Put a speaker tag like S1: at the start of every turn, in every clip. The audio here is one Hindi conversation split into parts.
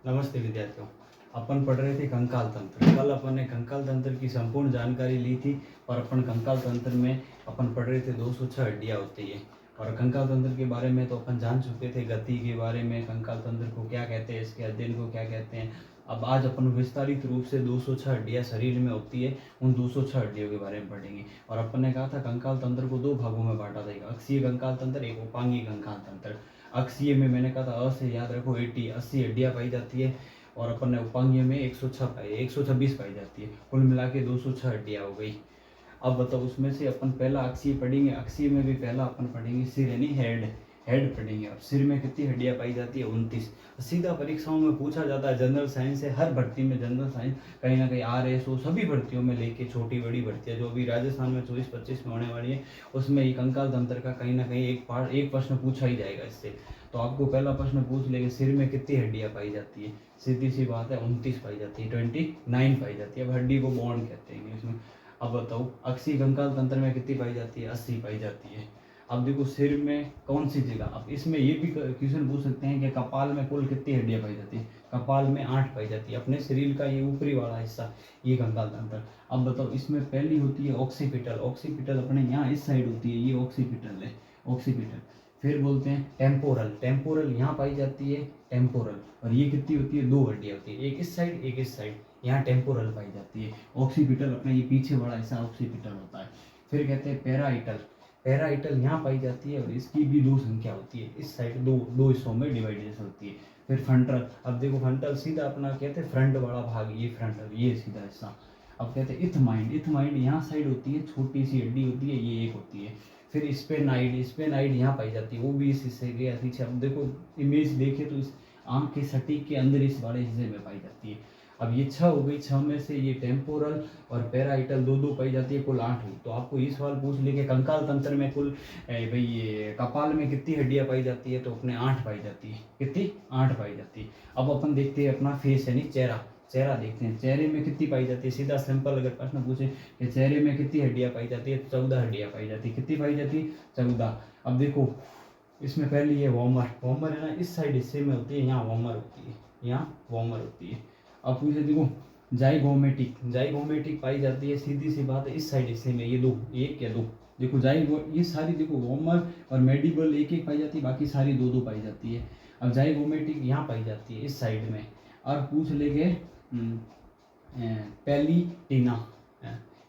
S1: नमस्ते विद्यार्थियों। अपन पढ़ रहे थे कंकाल तंत्र। कल अपन ने कंकाल तंत्र की संपूर्ण जानकारी ली थी और अपन कंकाल तंत्र में अपन पढ़ रहे थे 206 हड्डियाँ होती है। और कंकाल तंत्र के बारे में तो अपन जान चुके थे, गति के बारे में, कंकाल तंत्र को क्या कहते हैं, इसके अध्ययन को क्या कहते हैं। अब आज अपन विस्तारित रूप से 206 हड्डियाँ शरीर में होती है, उन 206 हड्डियों के बारे में पढ़ेंगे। और अपन ने कहा था कंकाल तंत्र को दो भागों में बांटा जाएगा, अक्षीय कंकाल तंत्र, एक उपांगीय कंकाल तंत्र। अक्षीय में मैंने कहा था अ से याद रखो 80 हड्डियाँ पाई जाती है और अपन ने उपांगीय में 126 पाई जाती है। कुल मिला के 206 हड्डियाँ हो गई। अब बताओ उसमें से अपन पहला अक्षीय पढ़ेंगे। अक्षीय में भी पहला अपन पढ़ेंगे सिर यानी हेड पढ़ेंगे। अब सिर में कितनी हड्डियाँ पाई जाती है? 29। सीधा परीक्षाओं में पूछा जाता है, जनरल साइंस है, हर भर्ती में जनरल साइंस कहीं ना कहीं RSO सभी भर्तियों में लेके छोटी बड़ी भर्तियाँ जो अभी राजस्थान में 24-25 में होने वाली है, उसमें ये कंकाल तंत्र का कहीं ना कहीं एक प्रश्न पूछा ही जाएगा इससे। तो आपको पहला प्रश्न पूछ लेंगे, सिर में कितनी हड्डियाँ पाई जाती है? सीधी सी बात है 29 पाई जाती है, 29 पाई जाती है। अब हड्डी को बॉन्ड कहते हैं इसमें। अब बताओ अक्षीय कंकाल तंत्र में कितनी पाई जाती है? 80 पाई जाती है। अब देखो सिर में कौन सी जगह, अब इसमें ये भी क्वेश्चन पूछ सकते हैं कि कपाल में कुल कितनी हड्डियां पाई जाती है? कपाल में 8 पाई जाती है। अपने शरीर का ये ऊपरी वाला हिस्सा, ये कंकाल तंत्र। अब बताओ इसमें पहली होती है ऑक्सीपिटल। ऑक्सीपिटल अपने यहाँ इस साइड होती है, ये ऑक्सीपिटल है, ऑक्सीपिटल। फिर बोलते हैं टेम्पोरल। टेम्पोरल यहाँ पाई जाती है, टेम्पोरल। और ये कितनी होती है? 2 हड्डियां होती है, एक इस साइड एक इस साइड, यहाँ टेम्पोरल पाई जाती है। ऑक्सीपिटल अपना ये पीछे बड़ा हिस्सा ऑक्सीपिटल होता है। फिर कहते हैं पैराइटल। पैराइटल यहाँ पाई जाती है और इसकी भी 2 संख्या होती है, इस साइड दो हिस्सों में डिवाइडेशन होती है। फिर फ्रंटल। अब देखो फ्रंटल सीधा अपना कहते हैं फ्रंट वाला भाग, ये फ्रंटल, ये सीधा हिस्सा। अब कहते हैं इथमाइंड। इथमाइंड यहाँ साइड होती है, छोटी सी हड्डी होती है, ये एक होती है। फिर स्पेनाइड। स्पेनाइड यहाँ पाई जाती है, वो भी इस हिस्से के पीछे। अब देखो इमेज देखे तो इस आँख के सटीक के अंदर इस बड़े हिस्से में पाई जाती है। अब ये 6 हो गई, 6 में से ये टेम्पोरल और पैराइटल दो पाई जाती है, कुल 8 हुई। तो आपको ये सवाल पूछ ले कि कंकाल तंत्र में कुल भाई ये कपाल में कितनी हड्डियां पाई जाती है? तो अपने 8 पाई जाती है। कितनी? 8 पाई जाती है। अब अपन देखते हैं अपना फेस यानी चेहरा। चेहरा देखते हैं, चेहरे में कितनी पाई जाती है? सीधा सिंपल अगर प्रश्न पूछे कि चेहरे में कितनी हड्डियां पाई जाती है, 14 हड्डियां पाई जाती है। कितनी पाई जाती है? 14। अब देखो इसमें पहली है वॉमर। वॉमर है ना इस साइड हिस्से में होती है, यहाँ वॉमर होती है, यहाँ वॉमर होती है। अब पूछे देखो जाइगोमेटिक। जाइगोमेटिक पाई जाती है, सीधी सी बात है इस साइड हिस्से में, ये 2, 1 या 2। देखो ये सारी देखो वॉमर और मेडिबल एक एक पाई जाती है, बाकी सारी 2 पाई जाती है। अब जाइगोमेटिक यहाँ पाई जाती है इस साइड में। और पूछ लेंगे पैलिटीना।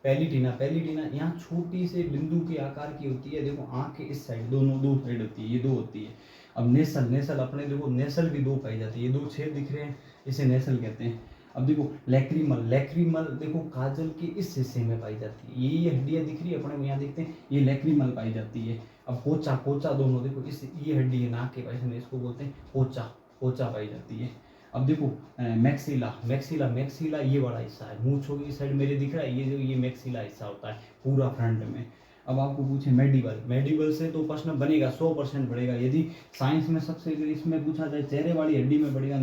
S1: पैलिटीना यहाँ छोटी से बिंदु के आकार की होती है। देखो आँख के इस साइड, दोनों 2 साइड होती है, ये 2 होती है। अब नेसल अपने देखो नेसल भी 2 पाई जाती है, ये 2 छेद दिख रहे हैं, इसे नेसल कहते हैं। अब देखो लैक्रीमल देखो काजल के इस हिस्से में पाई जाती है, ये हड्डियाँ दिख रही है अपने को, यहाँ देखते हैं, ये लैक्रीमल पाई जाती है। अब पोचा दोनों देखो इस ये हड्डी है नाक के पास में, इसको बोलते हैं पोचा पाई जाती है। अब देखो मैक्सिला ये बड़ा हिस्सा है, मुँह छो की साइड मेरे दिख रहा है, ये जो ये मैक्सिला हिस्सा होता है पूरा फ्रंट में। अब आपको पूछे मेडिबल से तो प्रश्न बनेगा, 100% बढ़ेगा। यदि साइंस में सबसे इसमें पूछा जाए चेहरे वाली हड्डी में बढ़ेगा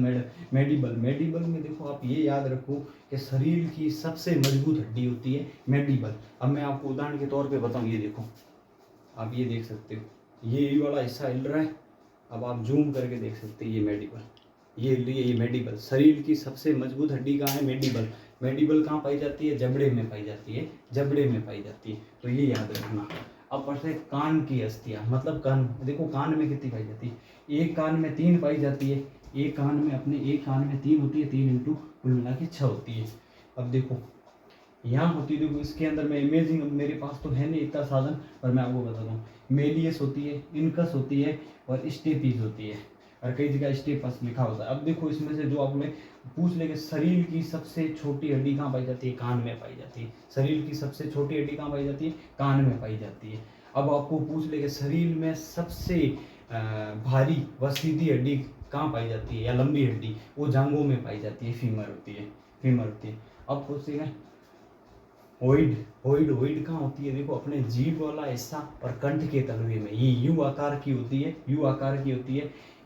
S1: मेडिबल में देखो आप ये याद रखो कि शरीर की सबसे मजबूत हड्डी होती है मेडिबल। अब मैं आपको उदाहरण के तौर पे बताऊं, ये देखो आप ये देख सकते हो, ये वाला हिस्सा हिल रहा है। अब आप जूम करके देख सकते हैं, ये मेडिबल, ये मेडिबल। शरीर की सबसे मजबूत हड्डी कहाँ है? मेडिबल कहाँ पाई जाती है? जबड़े में पाई जाती है, तो ये याद रखना। अब पढ़ते हैं कान की अस्थियाँ, मतलब कान। देखो कान में कितनी पाई जाती है? एक कान में 3 पाई जाती है, एक कान में 3 होती है, 3 इंटू कुल मिला के 6 होती है। अब देखो यहाँ होती है, देखो इसके अंदर मैं इमेजिंग, मेरे पास तो है नहीं इतना साधन, पर मैं आपको बताता हूँ। मेलियस होती है, इनकस होती है और स्टेपीज होती है, और कई जगह स्टेपस लिखा होता है। अब देखो इसमें से जो आपने पूछ लेंगे शरीर की सबसे छोटी हड्डी कहाँ पाई जाती है? कान में पाई जाती है। शरीर की सबसे छोटी हड्डी कहाँ पाई जाती है? कान में पाई जाती है। अब आपको पूछ लेंगे शरीर में सबसे भारी व सीधी हड्डी कहाँ पाई जाती है या लंबी हड्डी? वो जांघों में पाई जाती है, फीमर होती है। अब पूछेगा होइड कहाँ होती है? देखो अपने जीभ वाला हिस्सा और कंठ के तलवे में, ये यू आकार की होती है,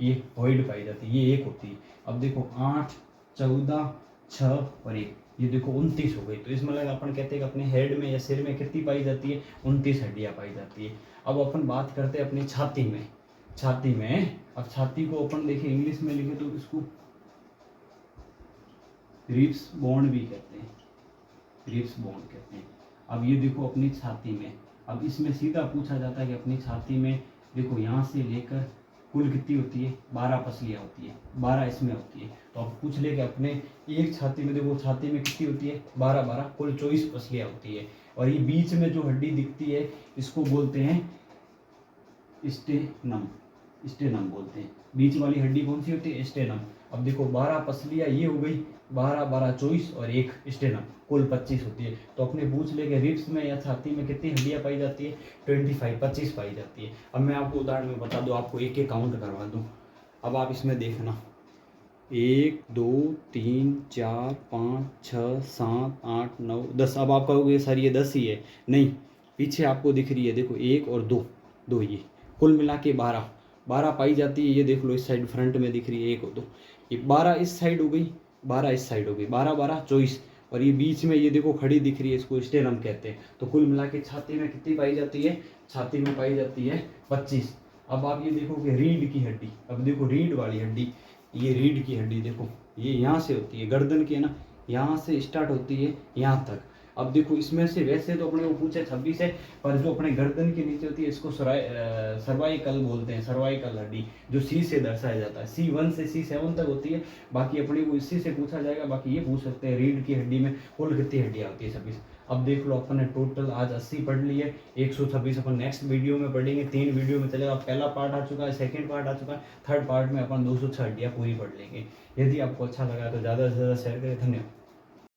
S1: ये होइड पाई जाती है, ये 1 होती है। अब देखो 8, 14, 6 और 1, ये देखो 29 हो गई। तो इसमें अपन कहते हैं कि अपने हेड में या सिर में कितनी पाई जाती है? 29 हड्डियाँ पाई जाती है। अब अपन बात करते हैं अपनी छाती में। अब छाती को अपन देखें इंग्लिश में लिखे तो इसको रिब्स बोन भी कहते हैं, रिब्स बोन कहते हैं। अब ये देखो अपनी छाती में, अब इसमें सीधा पूछा जाता है कि अपनी छाती में देखो यहाँ से लेकर कुल कितनी होती है, 12 पसलियाँ होती है, 12 इसमें होती है। तो अब पूछ ले कि अपने एक छाती में देखो, छाती में कितनी होती है, 12 12 कुल 24 पसलियाँ होती है। और ये बीच में जो हड्डी दिखती है इसको बोलते हैं स्टेनम, स्टेनम बोलते हैं। बीच वाली हड्डी कौन सी होती है, स्टेनम। अब देखो 12 पसलियाँ ये हो गई, 12 12 24 और एक स्टेनम, कुल 25 होती है। तो अपने पूछ ले कि रिब्स में या छाती में कितनी हड्डियाँ पाई जाती है, 25 पाई जाती है। अब मैं आपको उदाहरण में बता दूँ, आपको एक एक काउंट करवा दूँ। अब आप इसमें देखना 1 2 3 4 5 6 7 8 9 10। अब आप कहोगे सर ये 10 ही है, नहीं, पीछे आपको दिख रही है देखो 1 और 2, 2 ये कुल मिला के 12 पाई जाती है। ये देख लो इस साइड फ्रंट में दिख रही है 1 और 2, ये 12 इस साइड हो गई, 12 इस साइड हो गई, 12 12 24। और ये बीच में ये देखो खड़ी दिख रही है, इसको स्टेनम कहते हैं। तो कुल मिला के छाती में कितनी पाई जाती है, छाती में पाई जाती है 25। अब आप ये देखो कि रीढ़ की हड्डी, अब देखो रीढ़ वाली हड्डी, ये रीढ़ की हड्डी देखो ये यहाँ से होती है, गर्दन की है ना, यहाँ से स्टार्ट होती है यहाँ तक। अब देखो इसमें से वैसे तो अपने को पूछे 26 है, पर जो अपने गर्दन के नीचे होती है इसको सर्वाइकल बोलते हैं, सर्वाइकल हड्डी, जो सी से दर्शाया जाता है। C1 से C7 तक होती है। बाकी अपने को इसी से पूछा जाएगा। बाकी ये पूछ सकते हैं रीढ़ की हड्डी में कुल कितनी हड्डियाँ होती है, 26। अब देख लो अपन ने टोटल आज 80 पढ़ ली है, 126 अपन नेक्स्ट वीडियो में पढ़ेंगे। 3 वीडियो में चलेगा, पहला पार्ट आ चुका है, सेकंड पार्ट आ चुका है, थर्ड पार्ट में अपन 206 हड्डियाँ पूरी पढ़ लेंगे। यदि आपको अच्छा लगा तो ज़्यादा से ज़्यादा शेयर करें। धन्यवाद।